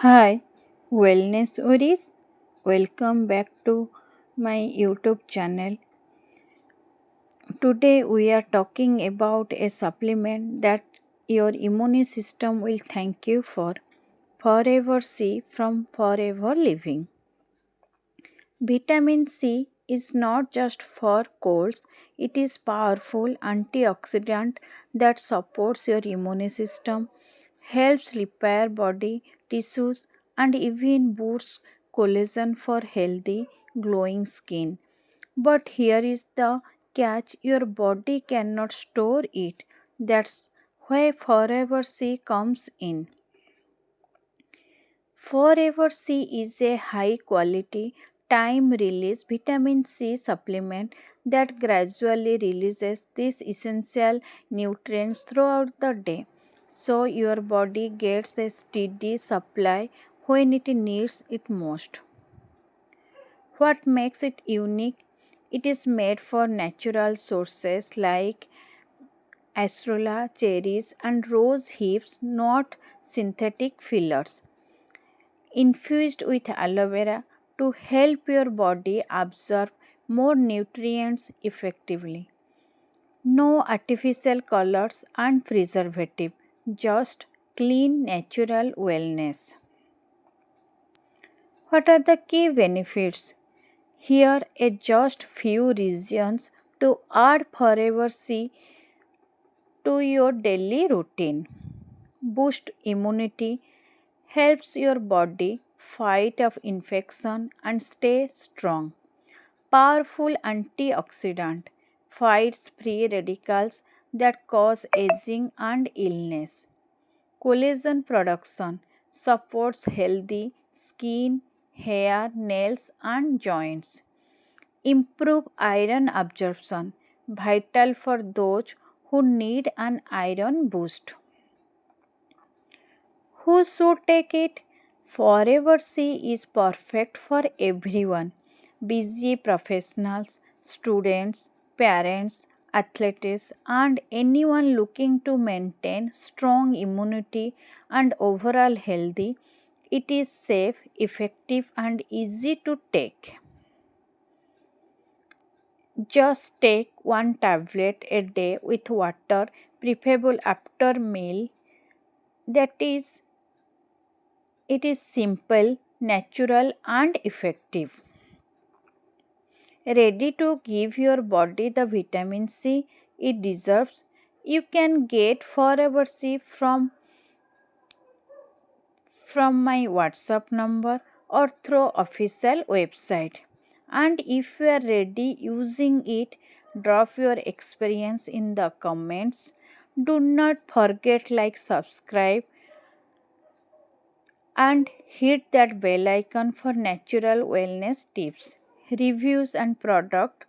Hi, Wellness Oris. Welcome back to my YouTube channel. Today we are talking about a supplement that your immune system will thank you for. Forever C from Forever Living. Vitamin C is not just for colds, it is powerful antioxidant that supports your immune system, helps repair body tissues and even boosts collagen for healthy glowing skin. But here is the catch, your body cannot store it. That's why Forever C comes in. Forever C is a high quality, time release vitamin C supplement that gradually releases these essential nutrients throughout the day. So your body gets a steady supply when it needs it most. What makes it unique? It is made for natural sources like acerola, cherries, and rose hips, not synthetic fillers infused with aloe vera to help your body absorb more nutrients effectively. No artificial colors and preservative, just clean natural wellness. What are the key benefits? Here are just few reasons to add Forever C to your daily routine. Boost immunity, helps your body fight off infection and stay strong. Powerful antioxidant, fights free radicals that cause aging and illness. Collagen production, supports healthy skin, hair, nails and joints. Improve iron absorption, vital for those who need an iron boost. Who should take it? Forever C is perfect for everyone. Busy professionals, students, parents, athletes, and anyone looking to maintain strong immunity and overall healthy. It is safe, effective, and easy to take. Just take one tablet a day with water, preferable after meal. That is, it is simple, natural, and effective. Ready to give your body the vitamin C it deserves. You can get Forever C from my WhatsApp number or through official website. And if you are ready using it, drop your experience in the comments. Do not forget like subscribe and hit that bell icon for natural wellness tips, reviews and product